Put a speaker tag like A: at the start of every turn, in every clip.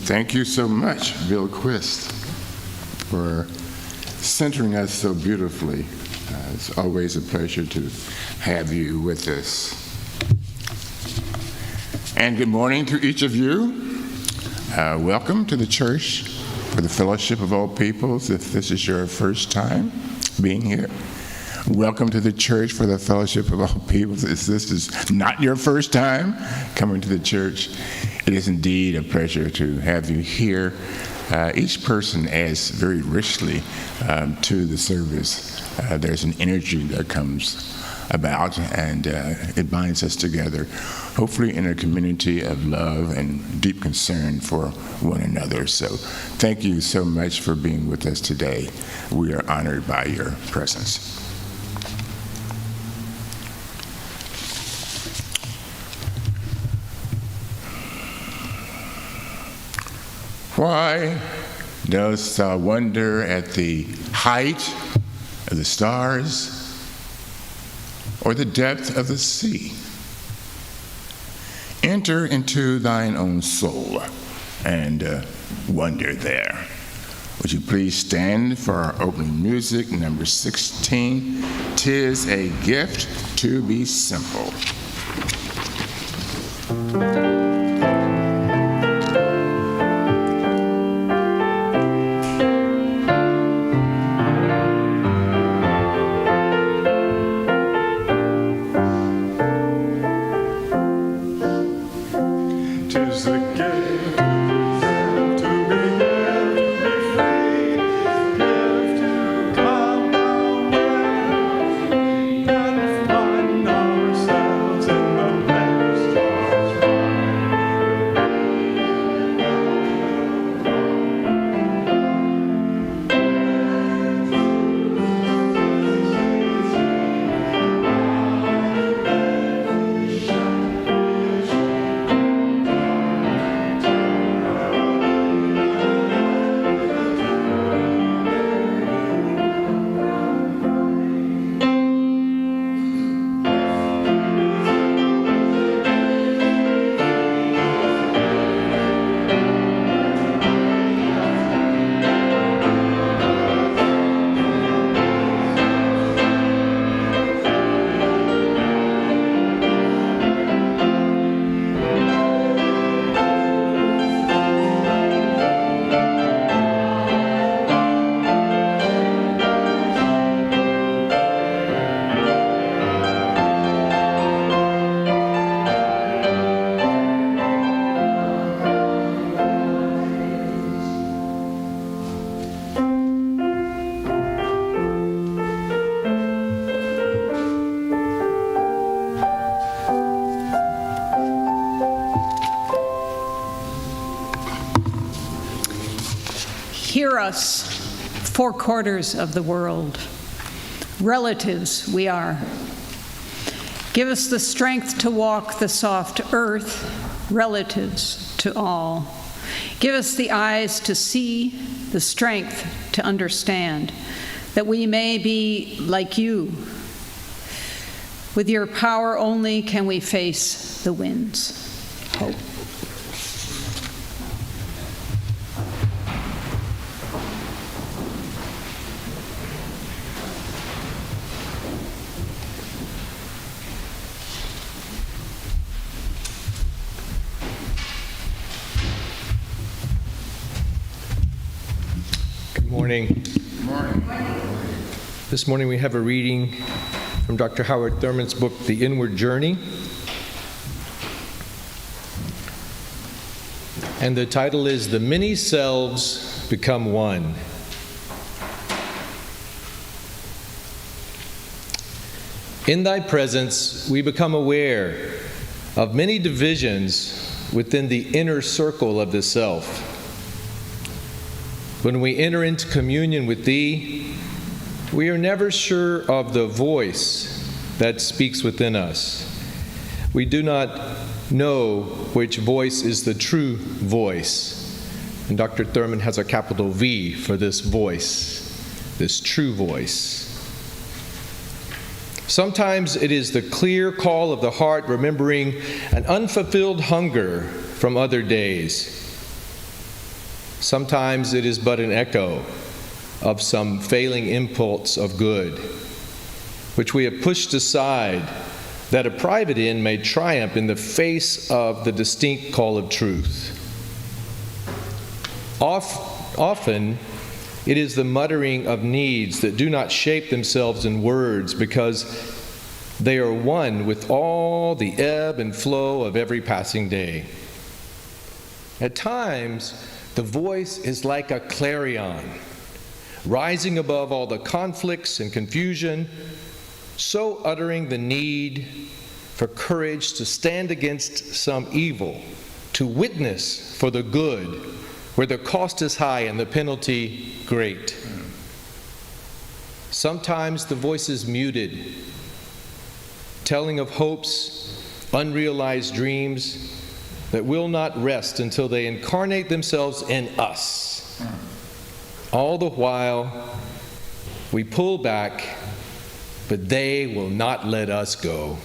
A: Thank you so much, Bill Quist, for centering us so beautifully. It's always a pleasure to have you with us. And good morning to each of you. Welcome to the Church for the Fellowship of All Peoples. If this is your first time being here, welcome to the Church for the Fellowship of All Peoples. If this is not your first time coming to the church, it is indeed a pleasure to have you here. Each person adds very richly to the service. There's an energy that comes about, and it binds us together, hopefully in a community of love and deep concern for one another. So thank you so much for being with us today. We are honored by your presence. Why dost thou wonder at the height of the stars or the depth of the sea? Enter into thine own soul and wonder there. Would you please stand for our opening music, number 16, "'Tis a Gift to Be Simple."
B: Hear us, four quarters of the world. Relatives we are. Give us the strength to walk the soft earth, relatives to all. Give us the eyes to see, the strength to understand, that we may be like you. With your power only can we face the winds. Hope.
C: Morning. This morning we have a reading from Dr. Howard Thurman's book, The Inward Journey. And the title is The Many Selves Become One. In thy presence we become aware of many divisions within the inner circle of the self. When we enter into communion with Thee, we are never sure of the voice that speaks within us. We do not know which voice is the true voice. And Dr. Thurman has a capital V for this voice, this true voice. Sometimes it is the clear call of the heart, remembering an unfulfilled hunger from other days. Sometimes it is but an echo of some failing impulse of good, which we have pushed aside, that a private end may triumph in the face of the distinct call of truth. Often, it is the muttering of needs that do not shape themselves in words because they are one with all the ebb and flow of every passing day. At times, the voice is like a clarion, rising above all the conflicts and confusion, so uttering the need for courage to stand against some evil, to witness for the good, where the cost is high and the penalty great. Sometimes the voice is muted, telling of hopes, unrealized dreams that will not rest until they incarnate themselves in us. All the while, we pull back, but they will not let us go.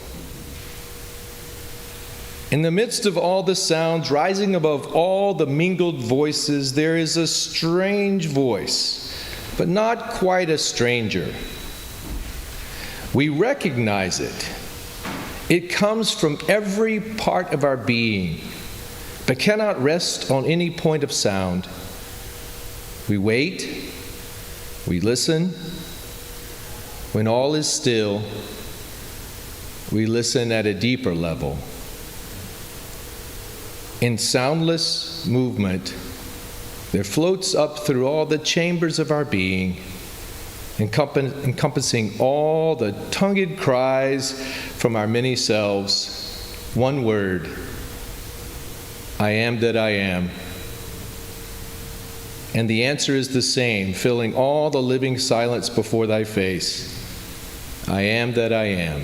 C: In the midst of all the sounds, rising above all the mingled voices, there is a strange voice, but not quite a stranger. We recognize it. It comes from every part of our being, but cannot rest on any point of sound. We wait, we listen. When all is still, we listen at a deeper level. In soundless movement, there floats up through all the chambers of our being, encompassing all the tongued cries from our many selves, one word: I am that I am. And the answer is the same, filling all the living silence before thy face. I am that I am.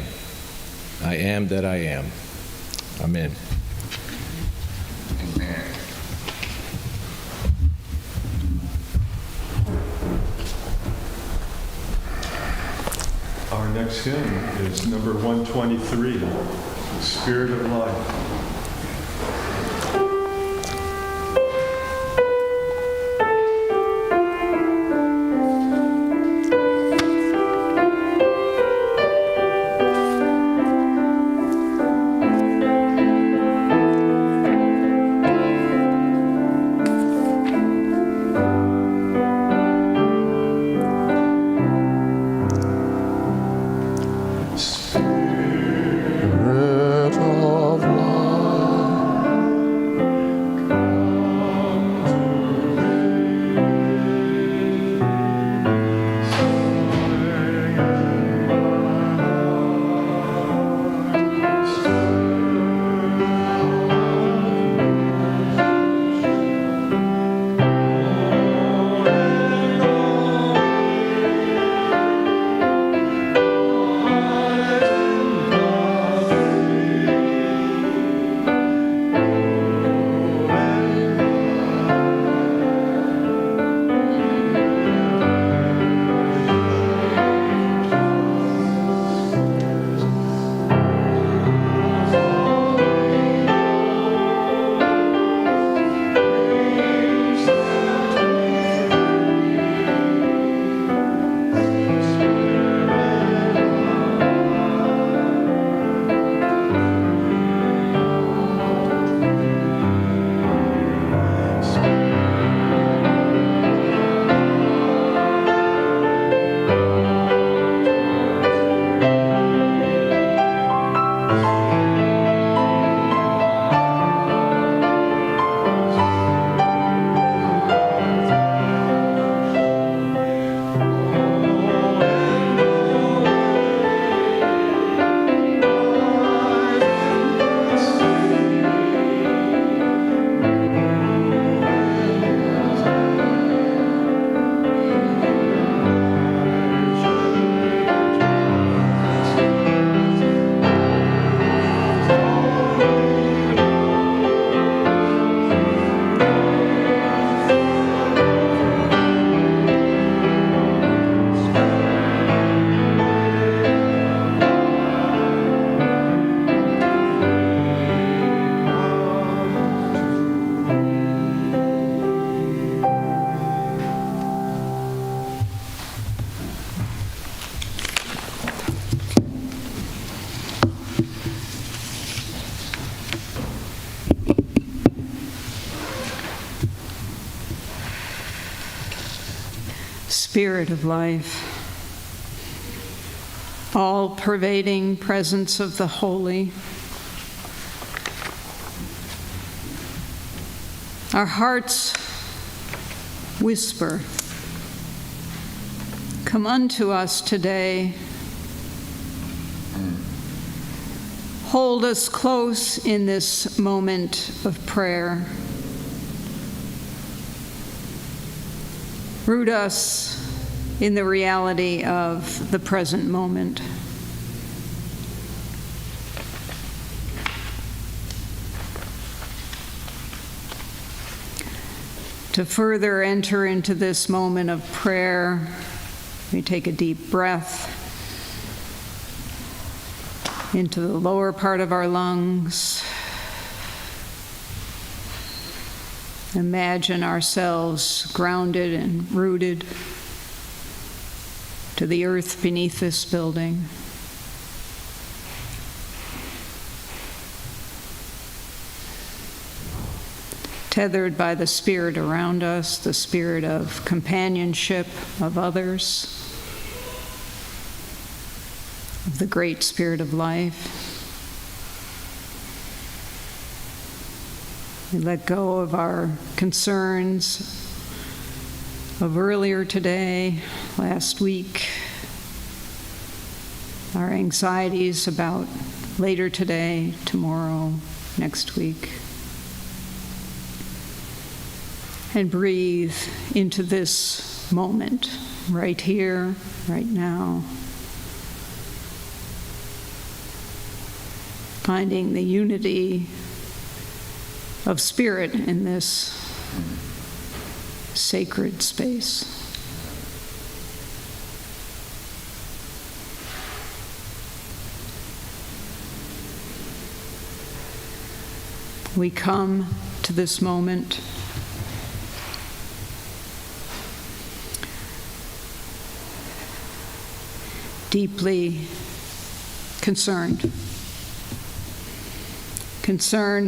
C: I am that I am. Amen.
A: Amen.
D: Our next hymn is number 123, Spirit of Life.
B: Spirit of life, all-pervading presence of the holy, our hearts whisper, come unto us today. Hold us close in this moment of prayer. Root us in the reality of the present moment. To further enter into this moment of prayer, we take a deep breath into the lower part of our lungs. Imagine ourselves grounded and rooted to the earth beneath this building. Tethered by the spirit around us, the spirit of companionship of others, of the great spirit of life. We let go of our concerns of earlier today, last week, our anxieties about later today, tomorrow, next week. And breathe into this moment, right here, right now. Finding the unity of spirit in this sacred space. We come to this moment deeply concerned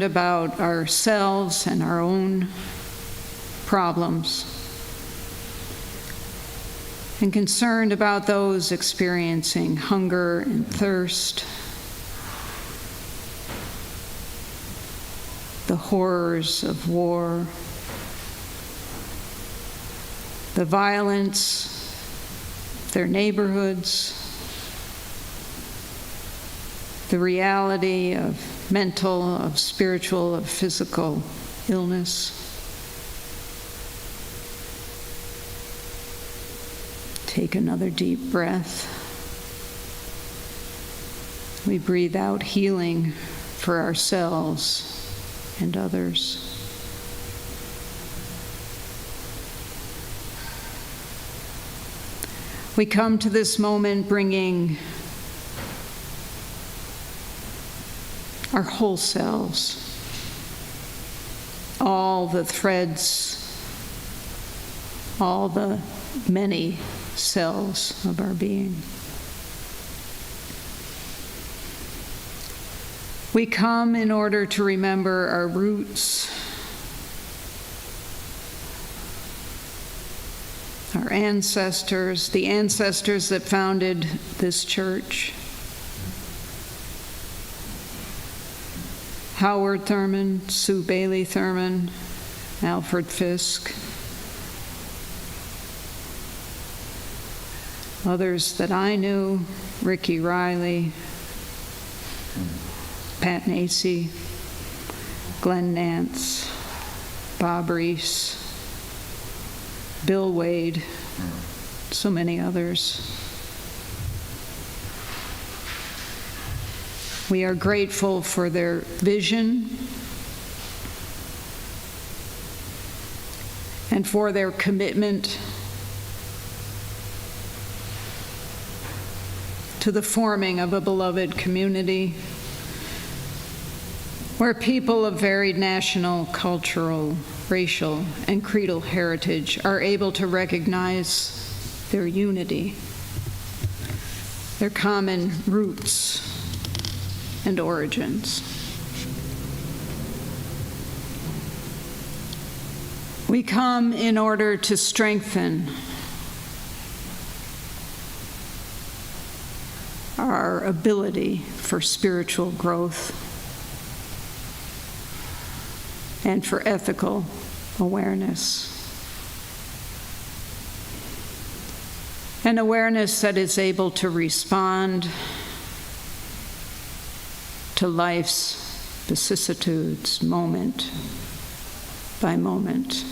B: about ourselves and our own problems, and concerned about those experiencing hunger and thirst, the horrors of war, the violence, their neighborhoods, the reality of mental, of spiritual, of physical illness. Take another deep breath. We breathe out healing for ourselves and others. We come to this moment bringing our whole selves, all the threads, all the many cells of our being. We come in order to remember our roots, our ancestors, the ancestors that founded this church. Howard Thurman, Sue Bailey Thurman, Alfred Fisk, others that I knew, Ricky Riley, Pat Nacy, Glenn Nance, Bob Reese, Bill Wade, so many others. We are grateful for their vision and for their commitment to the forming of a beloved community where people of varied national, cultural, racial, and creedal heritage are able to recognize their unity, their common roots, and origins. We come in order to strengthen our ability for spiritual growth and for ethical awareness. An awareness that is able to respond to life's vicissitudes moment by moment,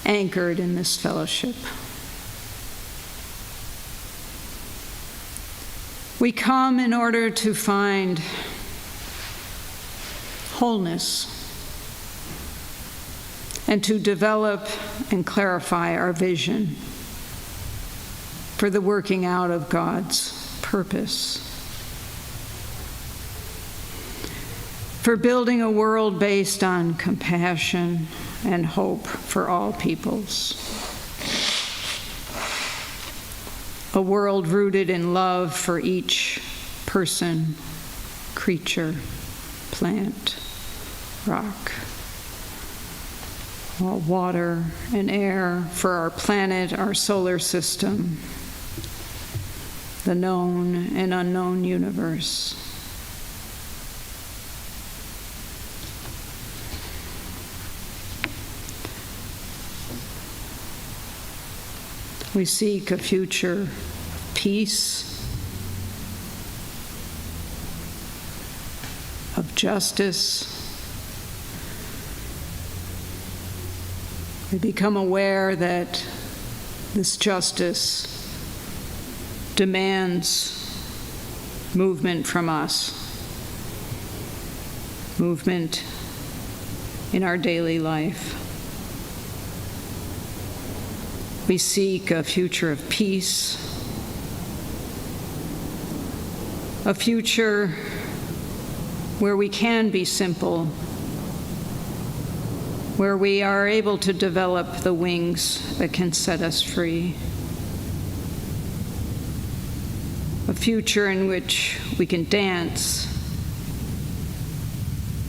B: anchored in this fellowship. We come in order to find wholeness and to develop and clarify our vision for the working out of God's purpose, for building a world based on compassion and hope for all peoples, a world rooted in love for each person, creature, plant, rock, water and air, for our planet, our solar system, the known and unknown universe. We seek a future of peace, of justice. We become aware that this justice demands movement from us, movement in our daily life. We seek a future of peace, a future where we can be simple, where we are able to develop the wings that can set us free. A future in which we can dance,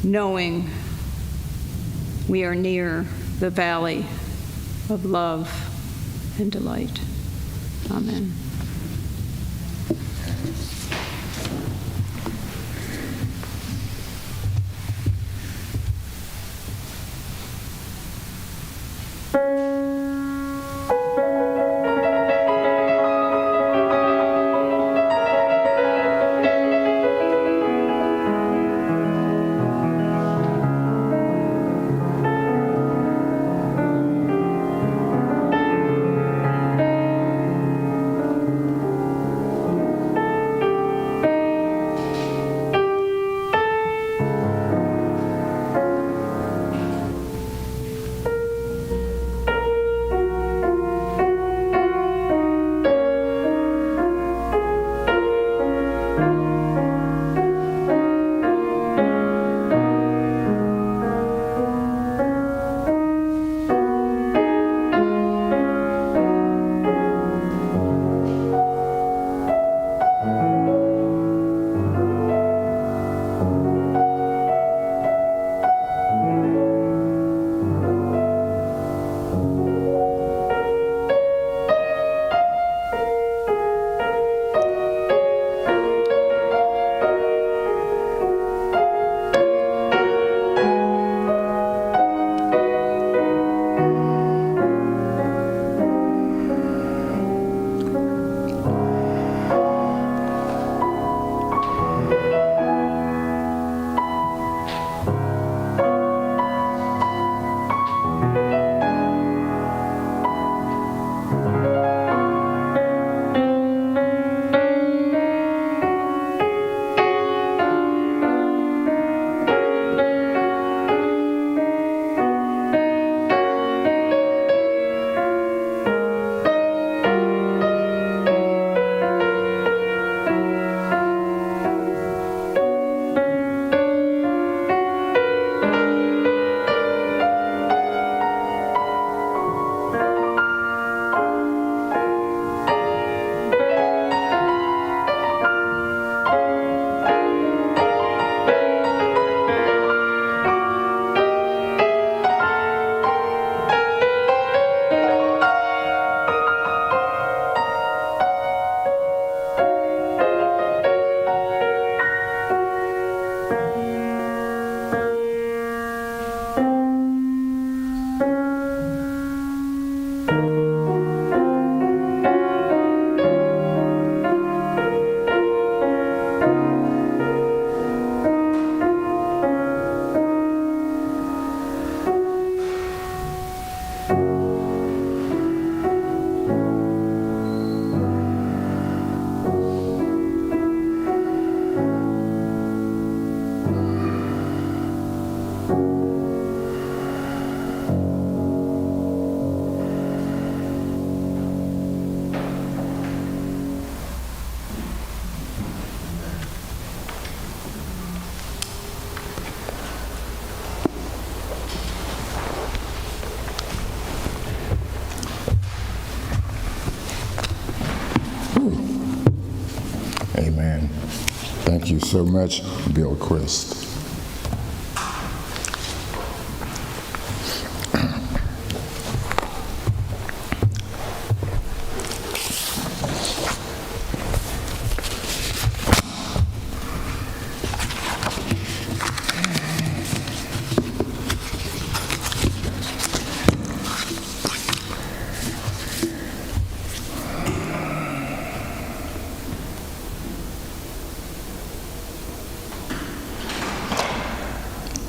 B: knowing we are near the valley of love and delight. Amen.
A: Amen. Thank you so much, Bill Christ.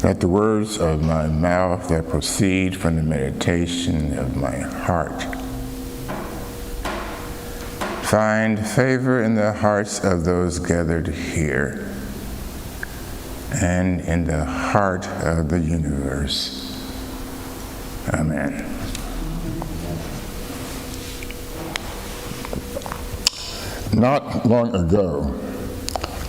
A: Let the words of my mouth that proceed from the meditation of my heart find favor in the hearts of those gathered here and in the heart of the universe. Amen. Not long ago,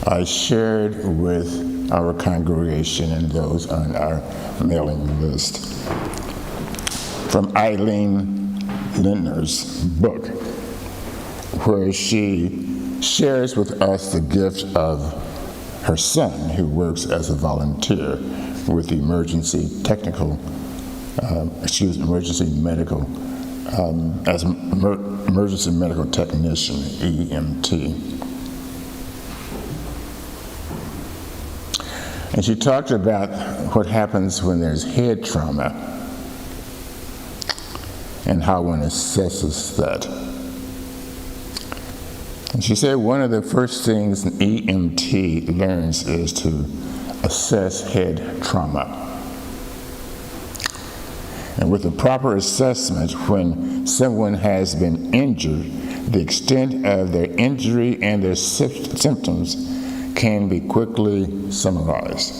A: I shared with our congregation and those on our mailing list from Eileen Lindner's book, where she shares with us the gift of her son, who works as a volunteer with the emergency medical, as an emergency medical technician, EMT. And she talked about what happens when there's head trauma and how one assesses that. And she said one of the first things an EMT learns is to assess head trauma. And with the proper assessment, when someone has been injured, the extent of their injury and their symptoms can be quickly summarized.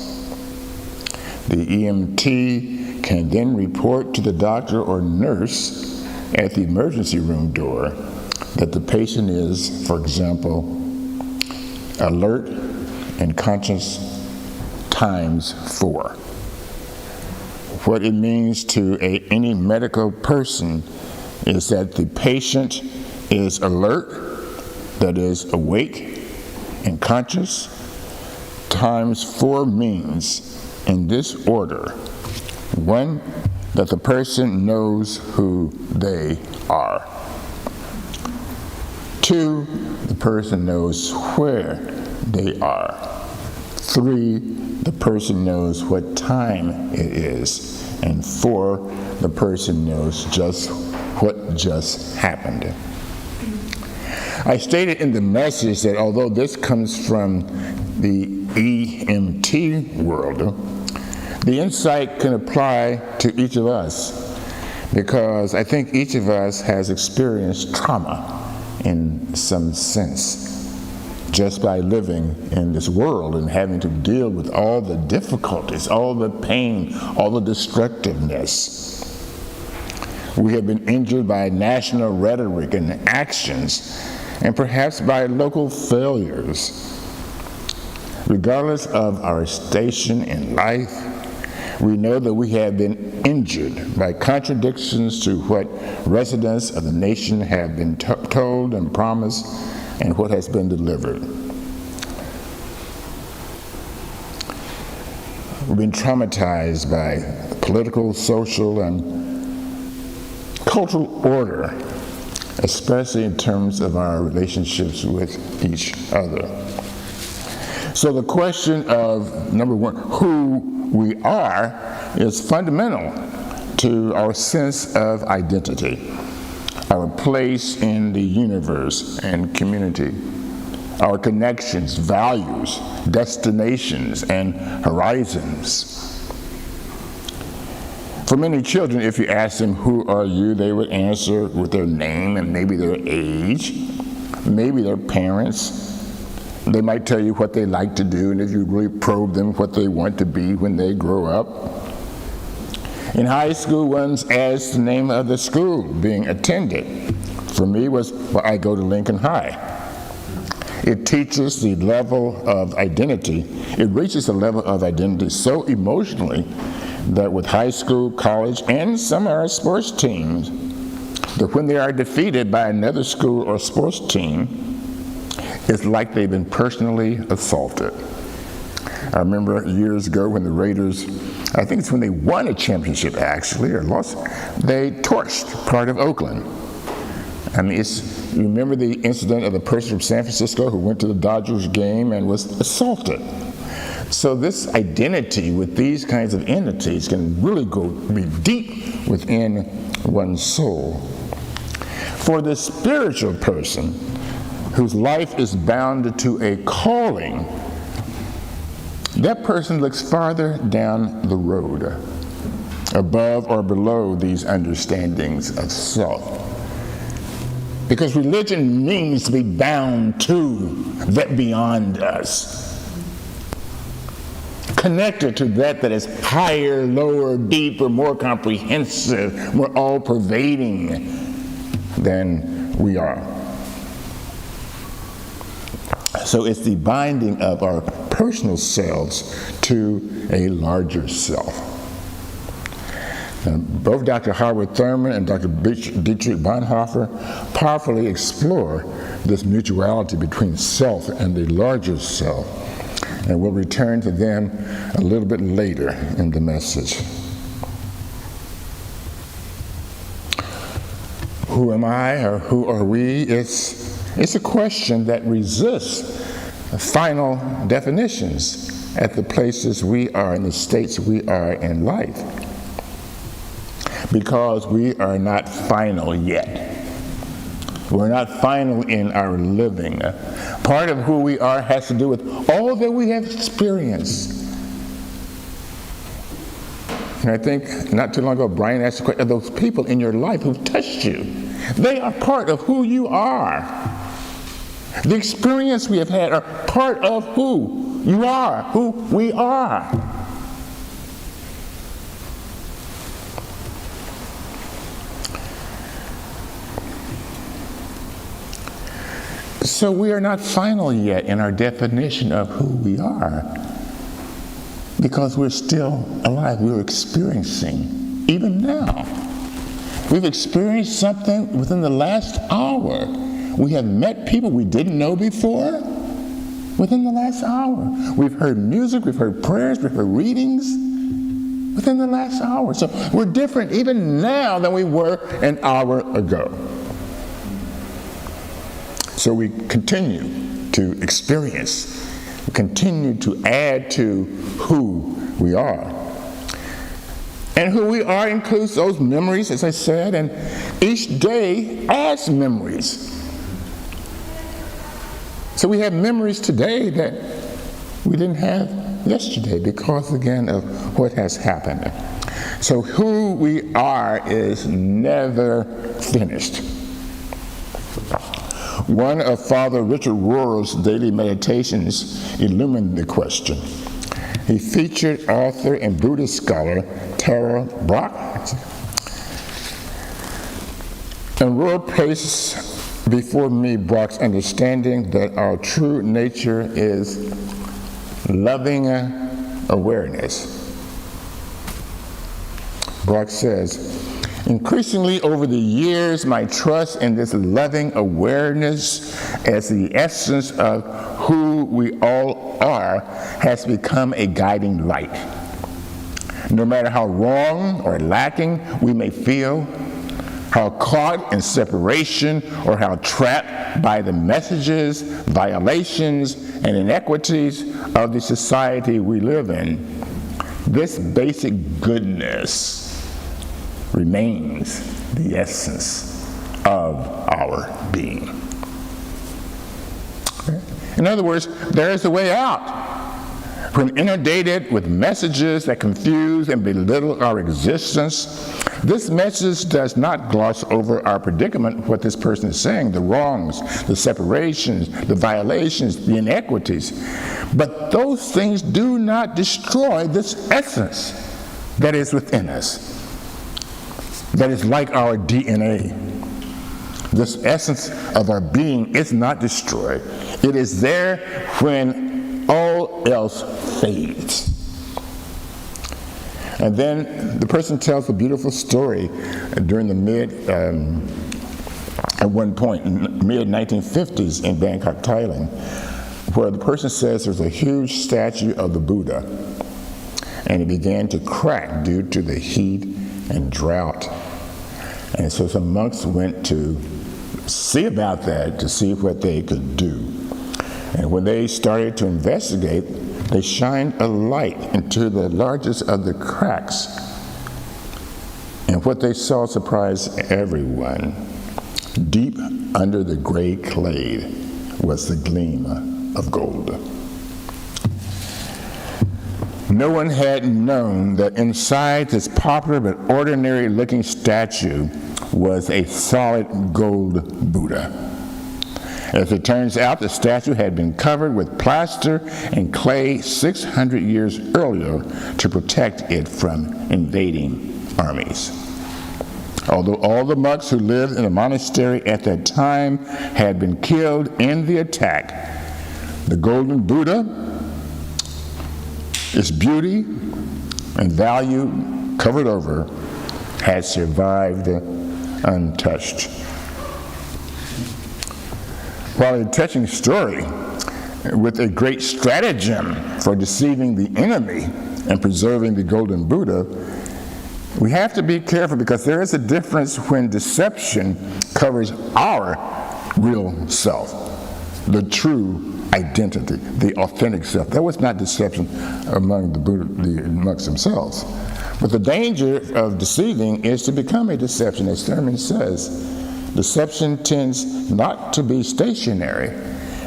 A: The EMT can then report to the doctor or nurse at the emergency room door that the patient is, for example, alert and conscious times 4. What it means to any medical person is that the patient is alert, that is awake, and conscious, times 4 means, in this order: 1, that the person knows who they are. 2, the person knows where they are. 3, the person knows what time it is. And 4, the person knows just what just happened. I stated in the message that although this comes from the EMT world, the insight can apply to each of us, because I think each of us has experienced trauma in some sense, just by living in this world and having to deal with all the difficulties, all the pain, all the destructiveness. We have been injured by national rhetoric and actions, and perhaps by local failures. Regardless of our station in life, we know that we have been injured by contradictions to what residents of the nation have been told and promised, and what has been delivered. We've been traumatized by political, social, and cultural order, especially in terms of our relationships with each other. So the question of, number 1, who we are is fundamental to our sense of identity, our place in the universe and community, our connections, values, destinations, and horizons. For many children, if you ask them, who are you, they would answer with their name and maybe their age, maybe their parents. They might tell you what they like to do, and if you really probe them, what they want to be when they grow up. In high school, one asks the name of the school being attended. For me, I go to Lincoln High. It teaches the level of identity. It reaches a level of identity so emotionally that with high school, college, and some of our sports teams, that when they are defeated by another school or sports team, it's like they've been personally assaulted. I remember years ago when the Raiders, I think it's when they won a championship actually, or lost, they torched part of Oakland. I mean, you remember the incident of the person from San Francisco who went to the Dodgers game and was assaulted. So this identity with these kinds of entities can really be deep within one's soul. For the spiritual person whose life is bound to a calling, that person looks farther down the road, above or below these understandings of self. Because religion means to be bound to that beyond us, connected to that is higher, lower, deeper, more comprehensive, more all-pervading than we are. So it's the binding of our personal selves to a larger self. And both Dr. Howard Thurman and Dr. Dietrich Bonhoeffer powerfully explore this mutuality between self and the larger self. And we'll return to them a little bit later in the message. Who am I, or who are we? It's a question that resists final definitions at the places we are, in the states we are in life. Because we are not final yet. We're not final in our living. Part of who we are has to do with all that we have experienced. And I think not too long ago, Brian asked the question, of those people in your life who've touched you, they are part of who you are. The experience we have had are part of who you are, who we are. So we are not final yet in our definition of who we are, because we're still alive. We're experiencing, even now. We've experienced something within the last hour. We have met people we didn't know before within the last hour. We've heard music, we've heard prayers, we've heard readings within the last hour. So we're different even now than we were an hour ago. So we continue to experience, continue to add to who we are. And who we are includes those memories, as I said, and each day adds memories. So we have memories today that we didn't have yesterday because, again, of what has happened. So who we are is never finished. One of Father Richard Rohr's daily meditations illumined the question. He featured author and Buddhist scholar Tara Brach. And Rohr placed before me Brach's understanding that our true nature is loving awareness. Brach says, increasingly over the years, my trust in this loving awareness as the essence of who we all are has become a guiding light. No matter how wrong or lacking we may feel, how caught in separation or how trapped by the messages, violations, and inequities of the society we live in, this basic goodness remains the essence of our being. In other words, there is a way out. When inundated with messages that confuse and belittle our existence, this message does not gloss over our predicament, what this person is saying, the wrongs, the separations, the violations, the inequities. But those things do not destroy this essence that is within us, that is like our DNA. This essence of our being is not destroyed. It is there when all else fades. And then the person tells a beautiful story during the at one point in the mid-1950s in Bangkok, Thailand, where the person says there's a huge statue of the Buddha, and it began to crack due to the heat and drought. And so some monks went to see about that, to see what they could do. And when they started to investigate, they shined a light into the largest of the cracks. And what they saw surprised everyone. Deep under the gray clay was the gleam of gold. No one had known that inside this popular but ordinary-looking statue was a solid gold Buddha. As it turns out, the statue had been covered with plaster and clay 600 years earlier to protect it from invading armies. Although all the monks who lived in the monastery at that time had been killed in the attack, the golden Buddha, its beauty and value covered over, had survived untouched. While a touching story with a great stratagem for deceiving the enemy and preserving the golden Buddha, we have to be careful because there is a difference when deception covers our real self, the true identity, the authentic self. That was not deception among the monks themselves. But the danger of deceiving is to become a deception. As Thurman says, deception tends not to be stationary,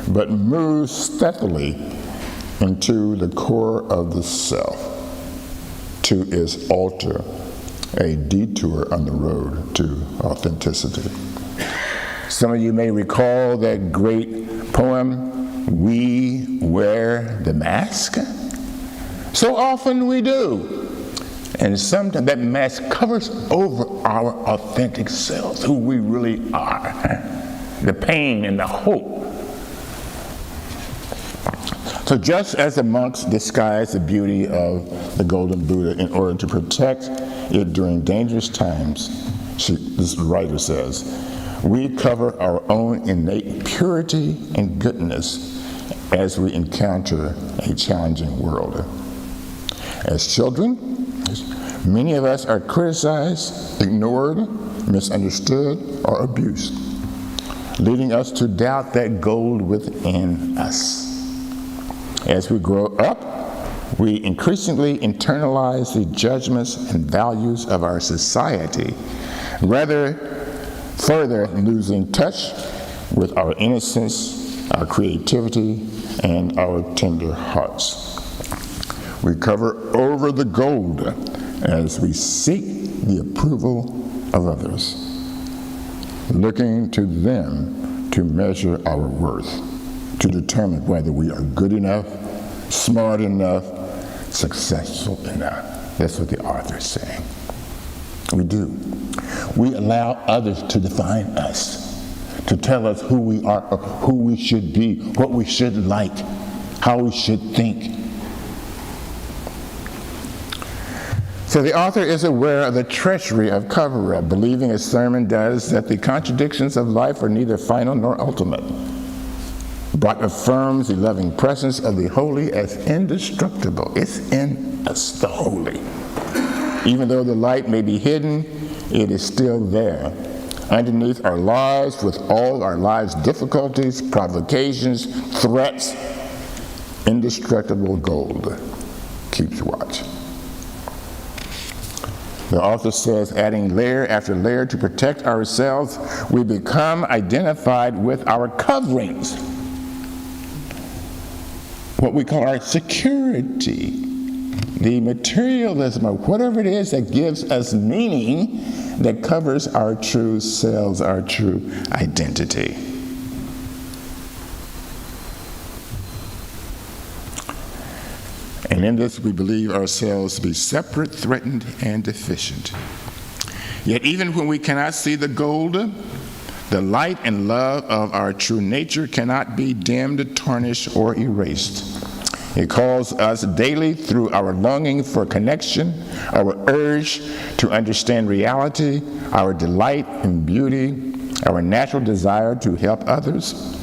A: but moves steadily into the core of the self, to its altar, a detour on the road to authenticity. Some of you may recall that great poem, "We Wear the Mask." So often we do. And sometimes that mask covers over our authentic selves, who we really are, the pain and the hope. So just as the monks disguised the beauty of the golden Buddha in order to protect it during dangerous times, this writer says, we cover our own innate purity and goodness as we encounter a challenging world. As children, many of us are criticized, ignored, misunderstood, or abused, leading us to doubt that gold within us. As we grow up, we increasingly internalize the judgments and values of our society, rather further losing touch with our innocence, our creativity, and our tender hearts. We cover over the gold as we seek the approval of others, looking to them to measure our worth, to determine whether we are good enough, smart enough, successful enough. That's what the author is saying. We do. We allow others to define us, to tell us who we are, or who we should be, what we should like, how we should think. So the author is aware of the treachery of cover-up, believing as Thurman does that the contradictions of life are neither final nor ultimate, but affirms the loving presence of the holy as indestructible. It's in us, the holy. Even though the light may be hidden, it is still there, underneath our lives, with all our lives' difficulties, provocations, threats. Indestructible gold keeps watch. The author says, adding layer after layer to protect ourselves, we become identified with our coverings, what we call our security, the materialism or whatever it is that gives us meaning, that covers our true selves, our true identity. And in this, we believe ourselves to be separate, threatened, and deficient. Yet even when we cannot see the gold, the light and love of our true nature cannot be dimmed, tarnished, or erased. It calls us daily through our longing for connection, our urge to understand reality, our delight in beauty, our natural desire to help others.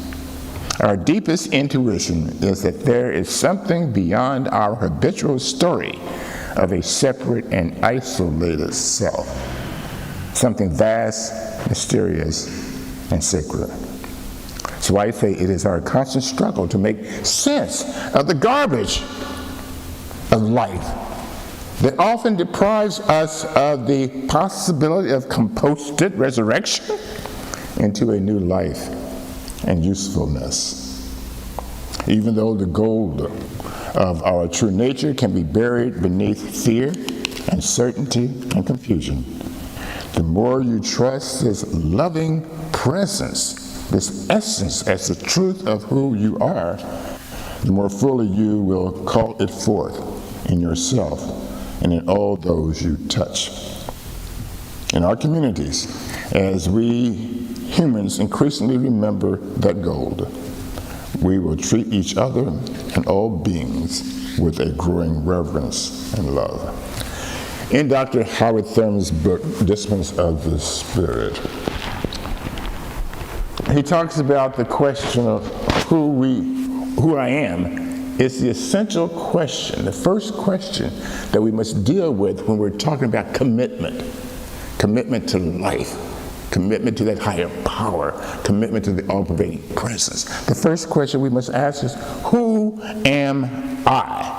A: Our deepest intuition is that there is something beyond our habitual story of a separate and isolated self, something vast, mysterious, and sacred. So I say it is our constant struggle to make sense of the garbage of life that often deprives us of the possibility of composted resurrection into a new life and usefulness. Even though the gold of our true nature can be buried beneath fear, uncertainty, and confusion, the more you trust this loving presence, this essence as the truth of who you are, the more fully you will call it forth in yourself and in all those you touch. In our communities, as we humans increasingly remember that gold, we will treat each other and all beings with a growing reverence and love. In Dr. Howard Thurman's book, Disciplines of the Spirit, he talks about the question of who I am is the essential question, the first question that we must deal with when we're talking about commitment to life, commitment to that higher power, commitment to the all-pervading presence. The first question we must ask is, who am I?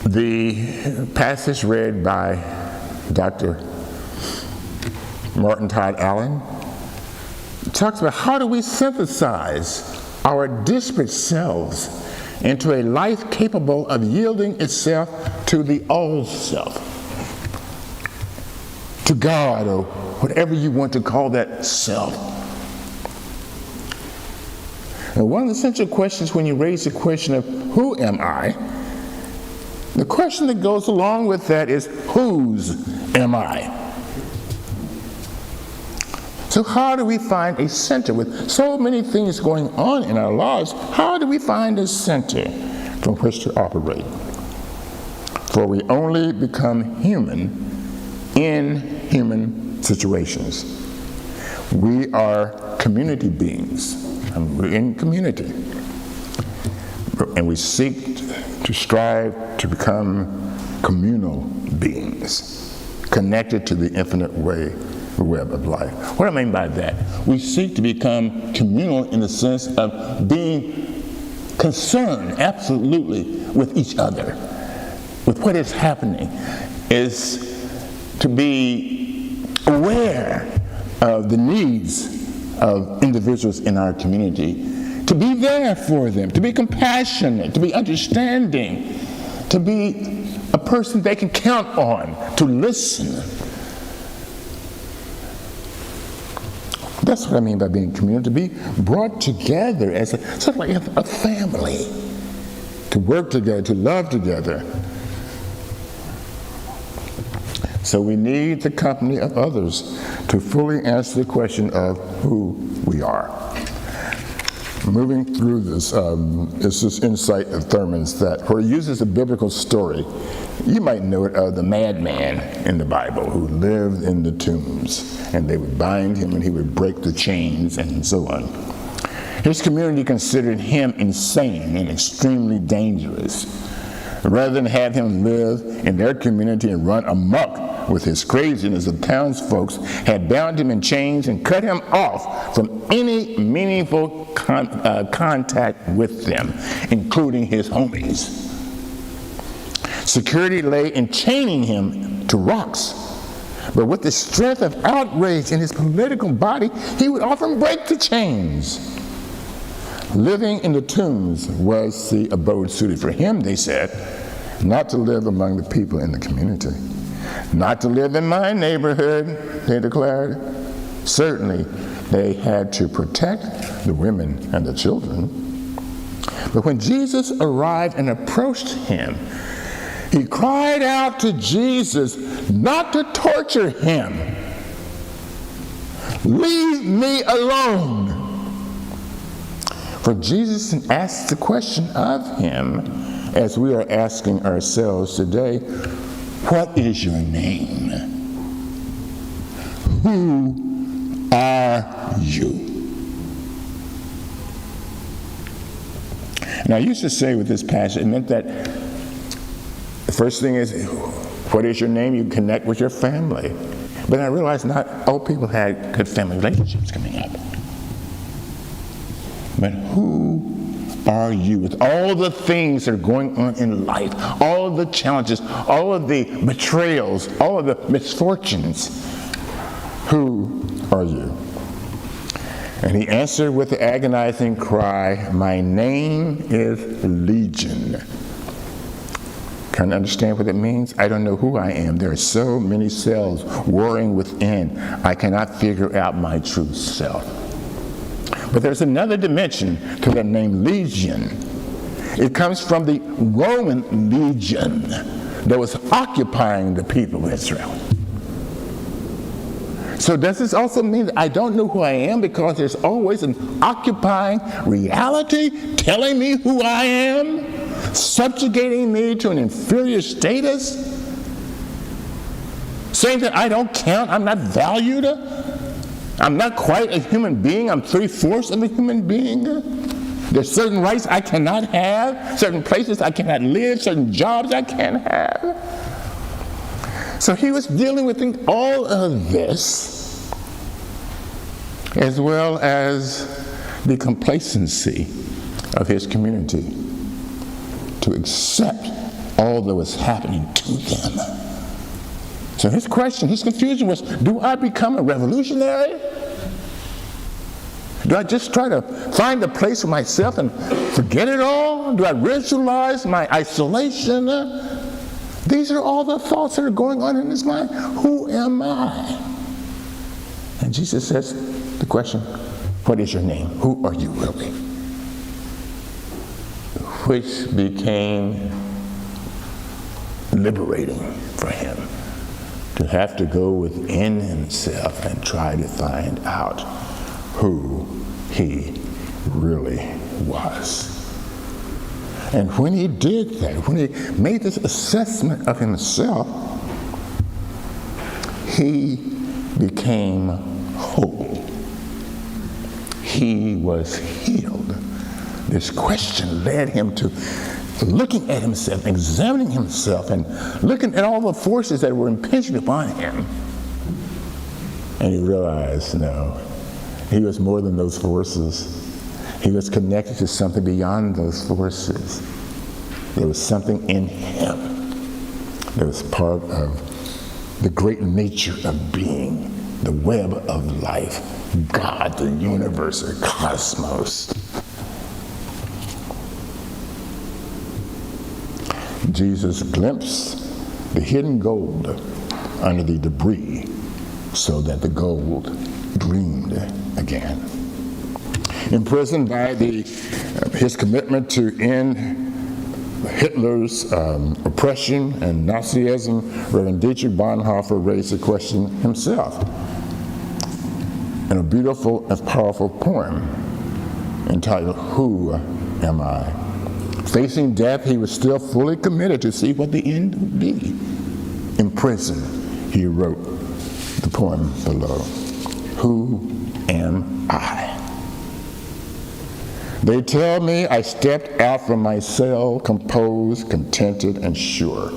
A: The passage read by Dr. Martin Todd Allen talks about how do we synthesize our disparate selves into a life capable of yielding itself to the all-self, to God, or whatever you want to call that self. And one of the essential questions when you raise the question of who am I, the question that goes along with that is whose am I? So how do we find a center? With so many things going on in our lives, how do we find a center from which to operate? For we only become human in human situations. We are community beings, and we're in community. And we seek to strive to become communal beings, connected to the infinite web of life. What do I mean by that? We seek to become communal in the sense of being concerned absolutely with each other, with what is happening, is to be aware of the needs of individuals in our community, to be there for them, to be compassionate, to be understanding, to be a person they can count on, to listen. That's what I mean by being communal, to be brought together as sort of like a family, to work together, to love together. So we need the company of others to fully answer the question of who we are. Moving through this, it's this insight of Thurman's that where he uses a biblical story, you might know it of the madman in the Bible who lived in the tombs, and they would bind him and he would break the chains and so on. His community considered him insane and extremely dangerous. Rather than have him live in their community and run amok with his craziness, the townsfolk had bound him in chains and cut him off from any meaningful contact with them, including his homies. Security lay in chaining him to rocks, but with the strength of outrage in his political body, he would often break the chains. Living in the tombs was the abode suited for him, they said, not to live among the people in the community. Not to live in my neighborhood, they declared. Certainly, they had to protect the women and the children. But when Jesus arrived and approached him, he cried out to Jesus not to torture him. Leave me alone. For Jesus asked the question of him, as we are asking ourselves today, what is your name? Who are you? And I used to say with this passage, it meant that the first thing is, what is your name? You connect with your family. But I realized not all people had good family relationships coming up. But who are you? With all the things that are going on in life, all of the challenges, all of the betrayals, all of the misfortunes, who are you? And he answered with the agonizing cry, my name is Legion. Can you understand what it means? I don't know who I am. There are so many cells warring within. I cannot figure out my true self. But there's another dimension to the name Legion. It comes from the Roman legion that was occupying the people of Israel. So does this also mean that I don't know who I am because there's always an occupying reality telling me who I am, subjugating me to an inferior status, saying that I don't count, I'm not valued, I'm not quite a human being, I'm 3/4 of a human being? There's certain rights I cannot have, certain places I cannot live, certain jobs I can't have. So he was dealing with all of this, as well as the complacency of his community to accept all that was happening to them. So his question, his confusion was, do I become a revolutionary? Do I just try to find a place for myself and forget it all? Do I ritualize my isolation? These are all the thoughts that are going on in his mind. Who am I? And Jesus says the question, what is your name? Who are you really? Which became liberating for him to have to go within himself and try to find out who he really was. And when he did that, when he made this assessment of himself, he became whole. He was healed. This question led him to looking at himself, examining himself, and looking at all the forces that were impinging upon him. And he realized, no, he was more than those forces. He was connected to something beyond those forces. There was something in him that was part of the great nature of being, the web of life, God, the universe, the cosmos. Jesus glimpsed the hidden gold under the debris so that the gold gleamed again. Imprisoned by his commitment to end Hitler's oppression and Nazism, Reverend Dietrich Bonhoeffer raised the question himself in a beautiful and powerful poem entitled, Who Am I? Facing death, he was still fully committed to see what the end would be. In prison, he wrote the poem below, Who am I? They tell me I stepped out from my cell, composed, contented, and sure,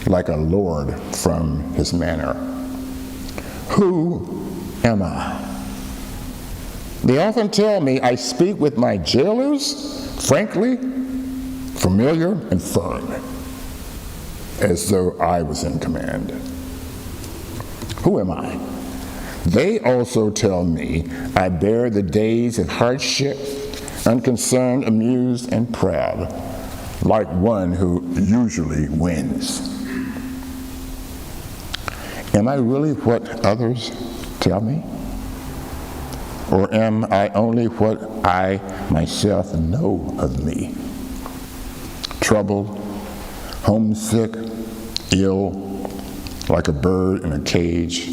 A: like a lord from his manor. Who am I? They often tell me I speak with my jailers, frankly, familiar, and firm, as though I was in command. Who am I? They also tell me I bear the days of hardship, unconcerned, amused, and proud, like one who usually wins. Am I really what others tell me? Or am I only what I myself know of me? Troubled, homesick, ill, like a bird in a cage,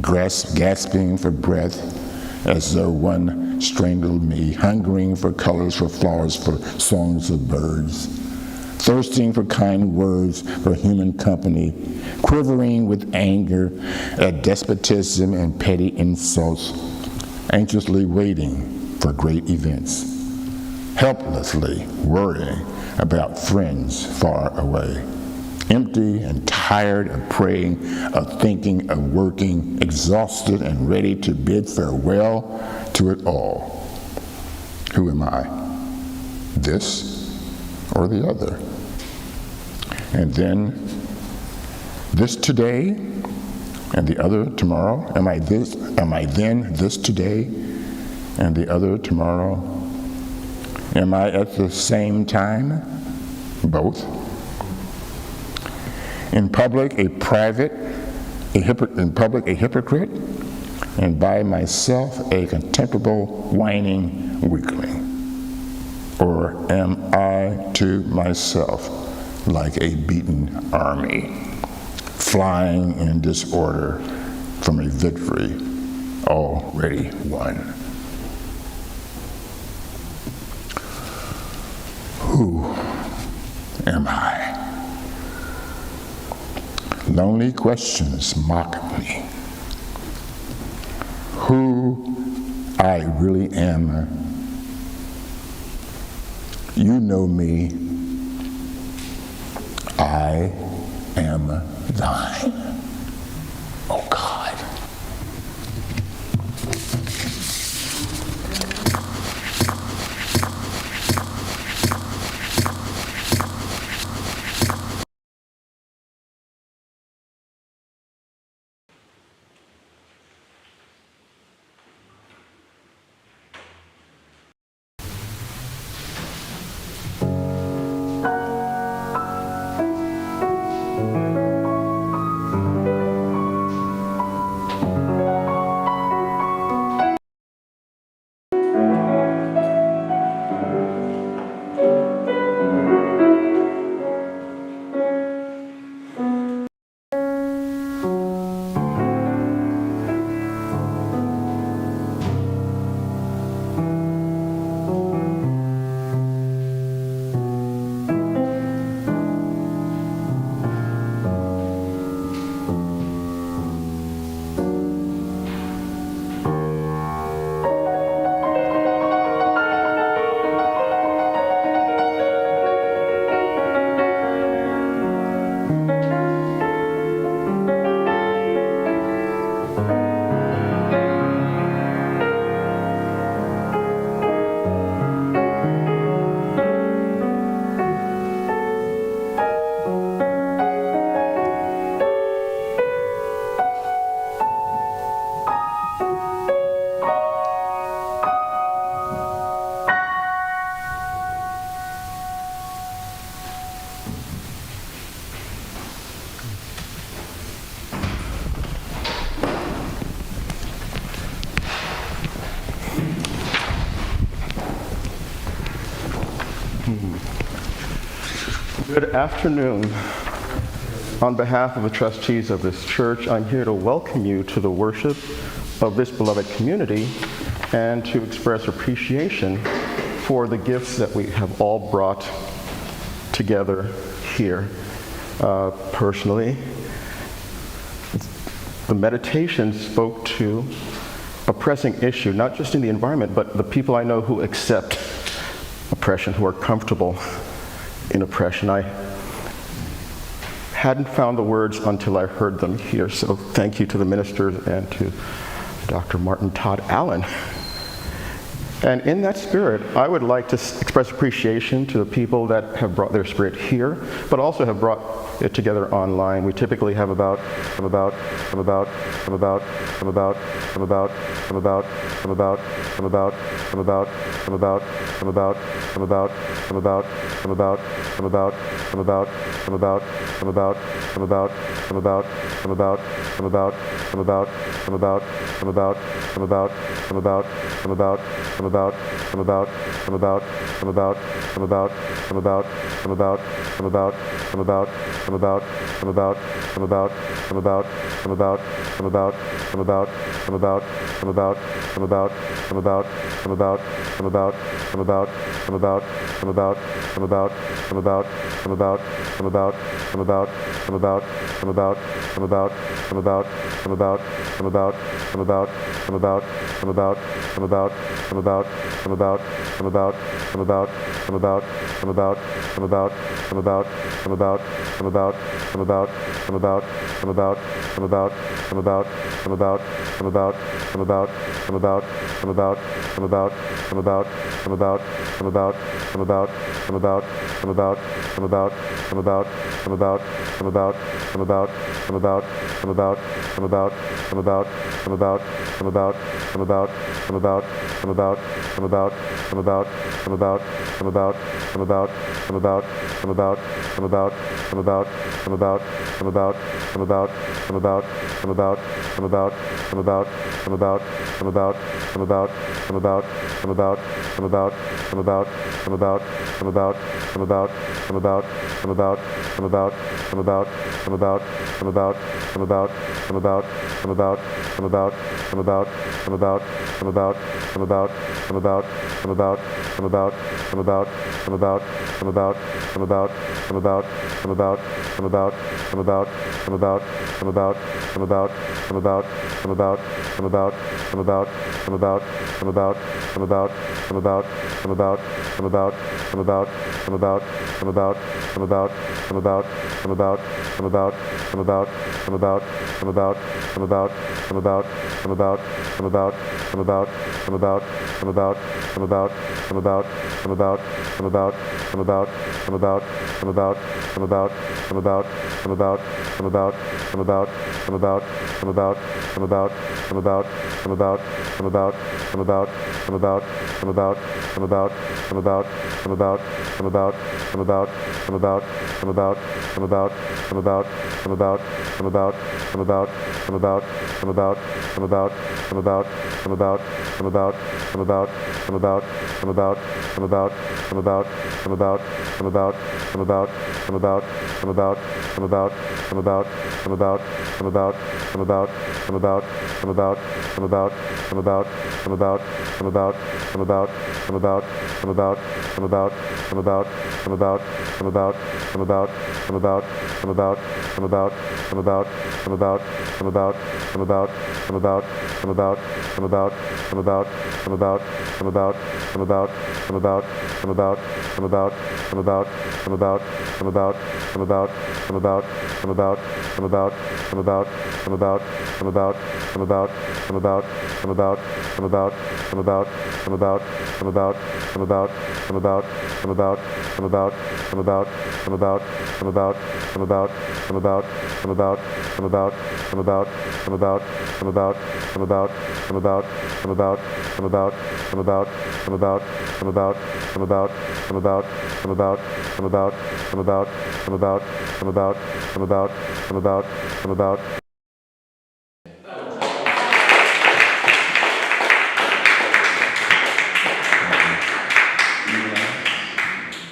A: gasping for breath, as though one strangled me, hungering for colors, for flowers, for songs of birds, thirsting for kind words, for human company, quivering with anger at despotism and petty insults, anxiously waiting for great events, helplessly worrying about friends far away, empty and tired of praying, of thinking, of working, exhausted and ready to bid farewell to it all. Who am I? This or the other? And then this today and the other tomorrow? Am I then this today and the other tomorrow? Am I at the same time both? In public a hypocrite, and by myself a contemptible, whining weakling? Or am I to myself like a beaten army, flying in disorder from a victory already won? Who am I? Lonely questions mock me. Who I really am. You know me. I am thine. Oh God.
E: Good afternoon. On behalf of the trustees of this church, I'm here to welcome you to the worship of this beloved community and to express appreciation for the gifts that we have all brought together here. Personally, the meditation spoke to a pressing issue, not just in the environment, but the people I know who accept oppression, who are comfortable in oppression. I hadn't found the words until I heard them here, so thank you to the ministers and to Dr. Martin Todd Allen. And in that spirit, I would like to express appreciation to the people that have brought their spirit here, but also have brought it together online. We typically have about 5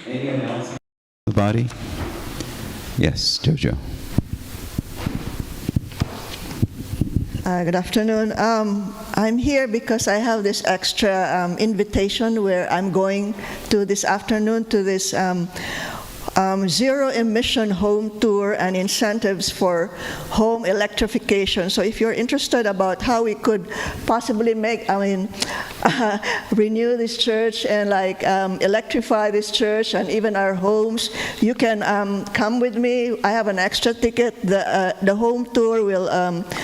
F: Anyone else? The body? Yes, Jojo.
G: Good afternoon. I'm here because I have this extra invitation where I'm going to this afternoon to this zero-emission home tour and incentives for home electrification. So if you're interested about how we could possibly renew this church and electrify this church and even our homes, you can come with me. I have an extra ticket. The home tour will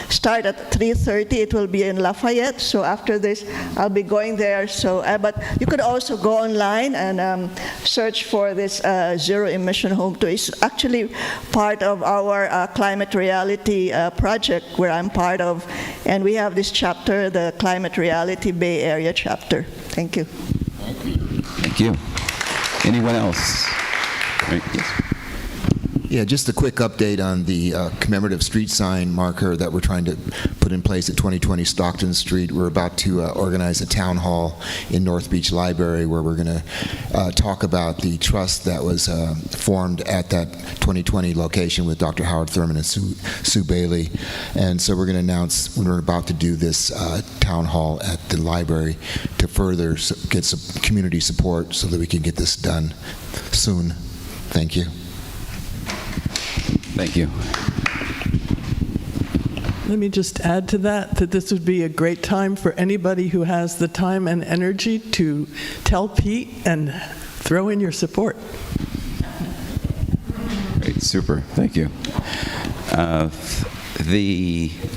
G: start at 3:30. It will be in Lafayette. So after this, I'll be going there. So, but you could also go online and search for this zero-emission home tour. It's actually part of our climate reality project where I'm part of, and we have this chapter, the Climate Reality Bay Area chapter. Thank you.
F: Thank you. Anyone else? Right, yes.
H: Yeah, just a quick update on the commemorative street sign marker that we're trying to put in place at 2020 Stockton Street. We're about to organize a town hall in North Beach Library where we're going to talk about the trust that was formed at that 2020 location with Dr. Howard Thurman and Sue Bailey. And so we're going to announce when we're about to do this town hall at the library to further get some community support so that we can get this done soon. Thank you.
F: Thank you.
I: Let me just add to that this would be a great time for anybody who has the time and energy to tell Pete and throw in your support.
F: Great, super, thank you. I'd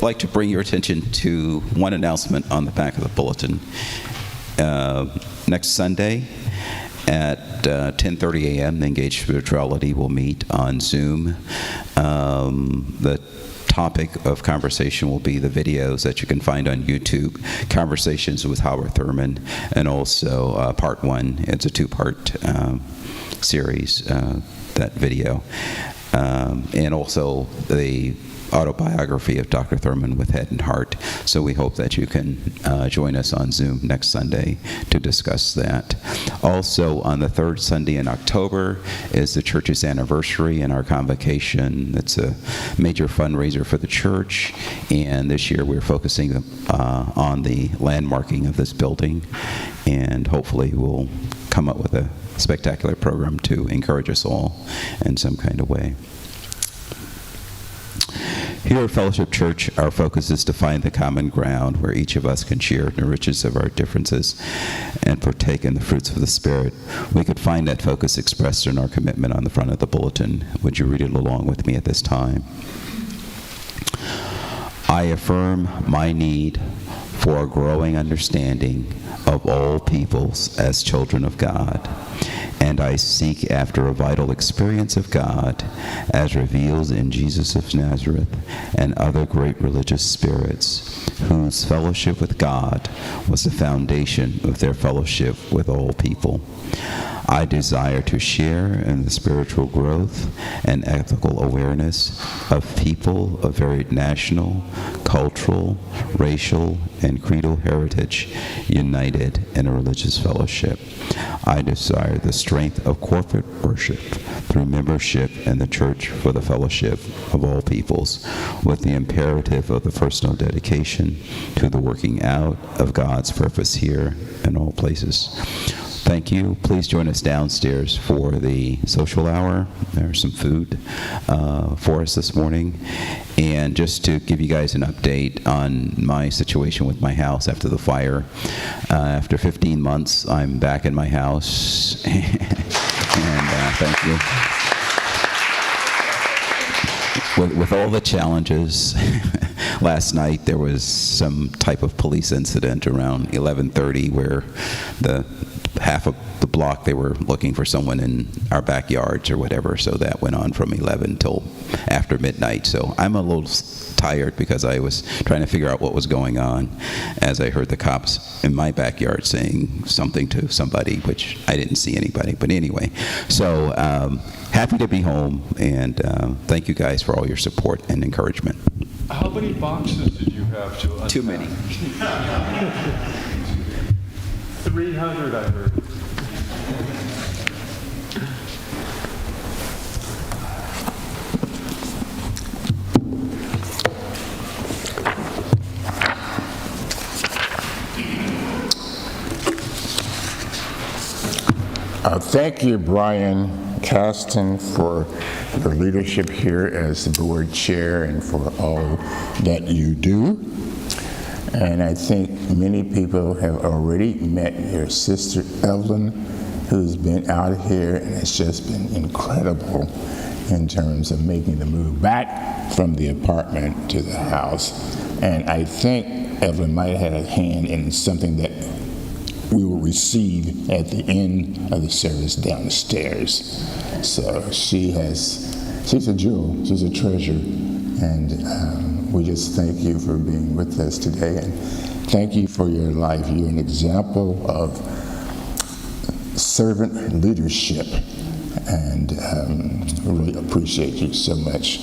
F: like to bring your attention to one announcement on the back of the bulletin. Next Sunday at 10:30 a.m., the Engaged Spirituality will meet on Zoom. The topic of conversation will be the videos that you can find on YouTube, Conversations with Howard Thurman, and also Part 1. It's a two-part series, that video. And also the autobiography of Dr. Thurman with Head and Heart. So we hope that you can join us on Zoom next Sunday to discuss that. Also, on the third Sunday in October is the church's anniversary and our convocation. It's a major fundraiser for the church, and this year we're focusing on the landmarking of this building, and hopefully we'll come up with a spectacular program to encourage us all in some kind of way. Here at Fellowship Church, our focus is to find the common ground where each of us can share in the riches of our differences and partake in the fruits of the Spirit. We could find that focus expressed in our commitment on the front of the bulletin. Would you read it along with me at this time? I affirm my need for a growing understanding of all peoples as children of God, and I seek after a vital experience of God as revealed in Jesus of Nazareth and other great religious spirits whose fellowship with God was the foundation of their fellowship with all people. I desire to share in the spiritual growth and ethical awareness of people of varied national, cultural, racial, and creedal heritage united in a religious fellowship. I desire the strength of corporate worship through membership in the church for the fellowship of all peoples, with the imperative of the personal dedication to the working out of God's purpose here in all places. Thank you. Please join us downstairs for the social hour. There's some food for us this morning. And just to give you guys an update on my situation with my house after the fire. After 15 months, I'm back in my house. And thank you. With all the challenges, last night there was some type of police incident around 11:30 where the half of the block they were looking for someone in our backyards or whatever, so that went on from 11 till after midnight. So I'm a little tired because I was trying to figure out what was going on as I heard the cops in my backyard saying something to somebody, which I didn't see anybody. But anyway, so happy to be home, and thank you guys for all your support and encouragement.
D: How many boxes did you have to unpack?
F: Too many.
D: 300, I heard.
A: Thank you, Brian Caston, for your leadership here as the board chair and for all that you do. And I think many people have already met your sister, Evelyn, who's been out here, and it's just been incredible in terms of making the move back from the apartment to the house. And I think Evelyn might have had a hand in something that we will receive at the end of the service downstairs. So she's a jewel, she's a treasure, and we just thank you for being with us today, and thank you for your life. You're an example of servant leadership, and really appreciate you so much.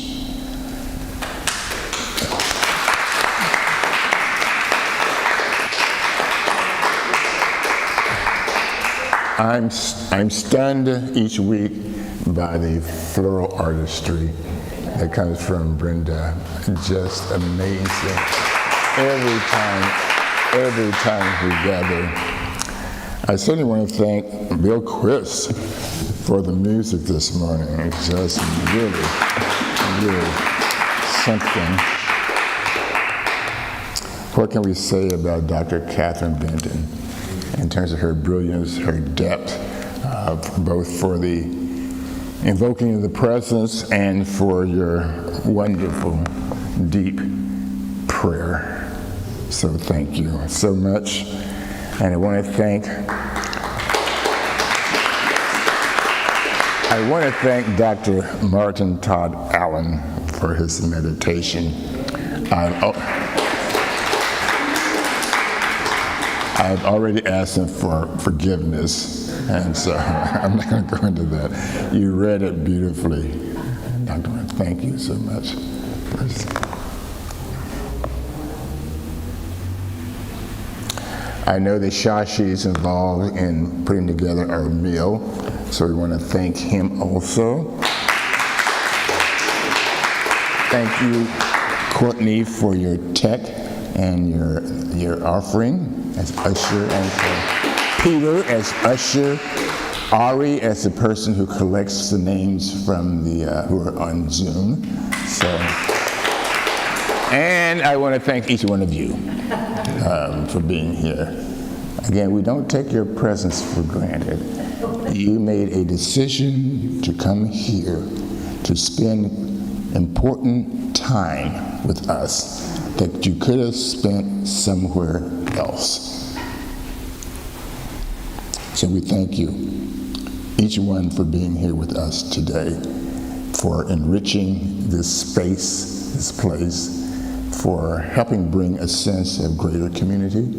A: I'm stunned each week by the floral artistry that comes from Brenda. Just amazing. Every time we gather. I certainly want to thank Bill Chris for the music this morning. It's just really something. What can we say about Dr. Catherine Benton in terms of her brilliance, her depth, both for the invoking of the presence and for your wonderful, deep prayer. So thank you so much. And I want to thank Dr. Martin Todd Allen for his meditation. I've already asked him for forgiveness, and so I'm not going to go into that. You read it beautifully. Dr. Martin, thank you so much. I know that Shashi's involved in putting together our meal, so we want to thank him also. Thank you, Courtney, for your tech and your offering as usher, and for Peter as usher, Ari as the person who collects the names from the who are on Zoom. So, and I want to thank each one of you for being here. Again, we don't take your presence for granted. You made a decision to come here to spend important time with us that you could have spent somewhere else. So we thank you, each one, for being here with us today, for enriching this space, this place, for helping bring a sense of greater community,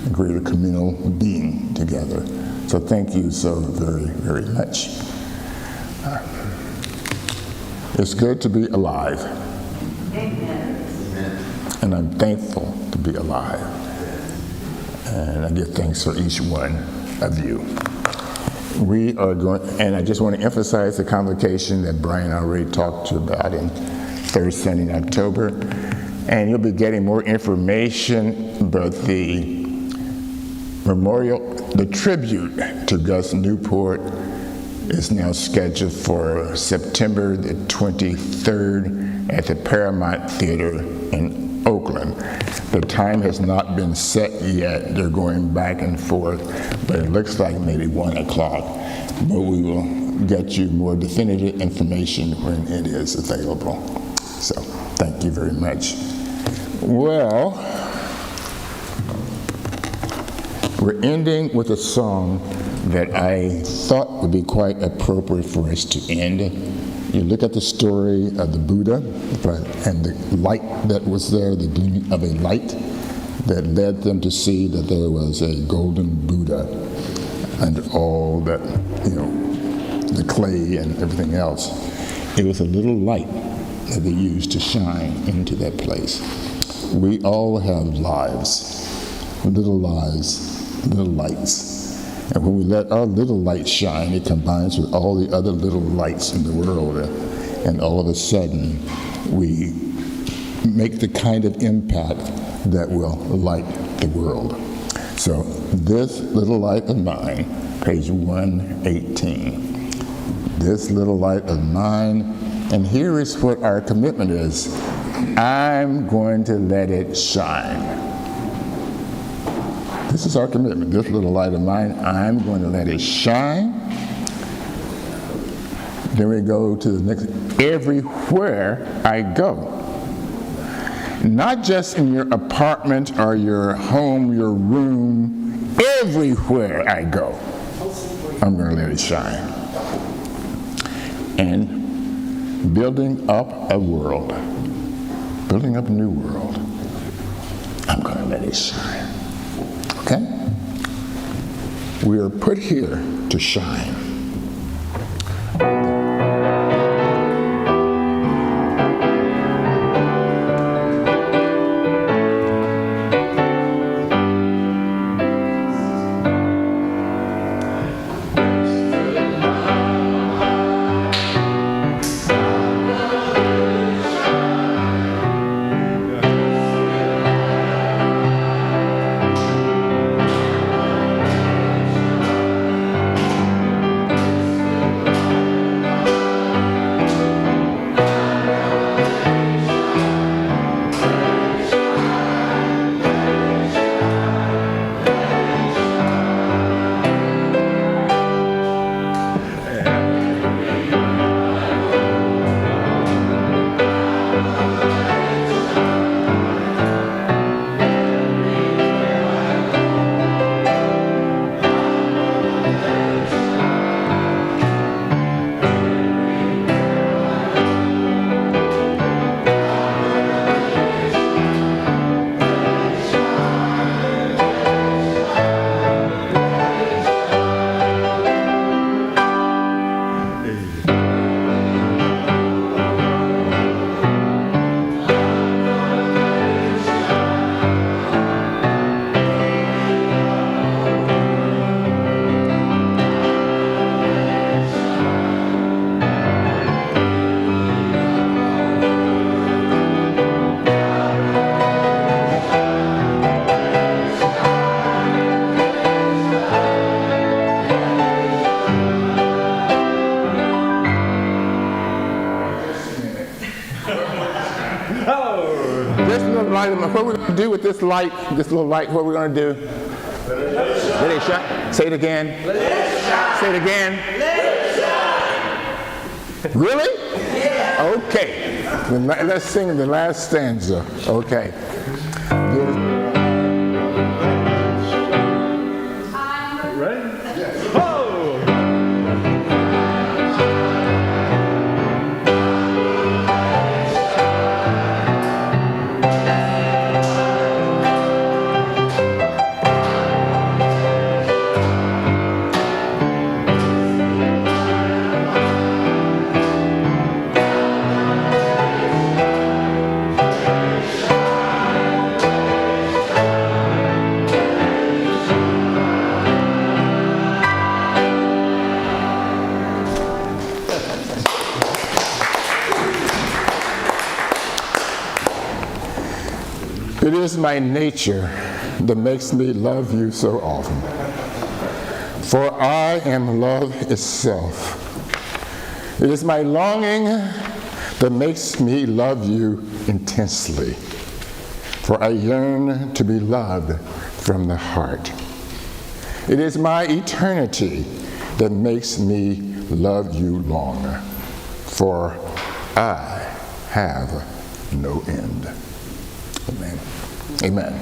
A: a greater communal being together. So thank you so very, very much. It's good to be alive. Amen. And I'm thankful to be alive. And I give thanks for each one of you. We are going, and I just want to emphasize the convocation that Brian already talked to you about in third Sunday in October. And you'll be getting more information about the the tribute to Gus Newport is now scheduled for September the 23rd at the Paramount Theater in Oakland. The time has not been set yet. They're going back and forth, but it looks like maybe 1 o'clock. But we will get you more definitive information when it is available. So thank you very much. Well, we're ending with a song that I thought would be quite appropriate for us to end. You look at the story of the Buddha and the light that was there, the gleaming of a light that led them to see that there was a golden Buddha under all that, the clay and everything else. It was a little light that they used to shine into that place. We all have lives, little lights. And when we let our little light shine, it combines with all the other little lights in the world. And all of a sudden, we make the kind of impact that will light the world. So this little light of mine, page 118. This little light of mine, and here is what our commitment is. I'm going to let it shine. This is our commitment. This little light of mine, I'm going to let it shine. Then we go to the next. Everywhere I go. Not just in your apartment or your home, your room. Everywhere I go, I'm going to let it shine. And building up a world, building up a new world, I'm going to let it shine. Okay? We are put here to shine. minute. What we're going to do with this light, this little light, what we're going to do? Let it shine. Say it again. Let it shine. Say it again. Let it shine. Really? Yeah. Okay. Then let's sing the last stanza. Okay. It is my nature that makes me love you so often. For I am love itself. It is my longing that makes me love you intensely. For I yearn to be loved from the heart. It is my eternity that makes me love you longer. For I have no end. Amen. Amen.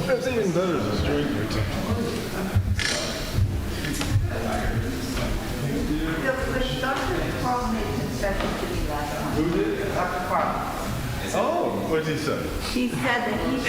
D: That's even better as a string guitar. Who did? Dr. Farmer. Oh, what did he say?
J: He said that he's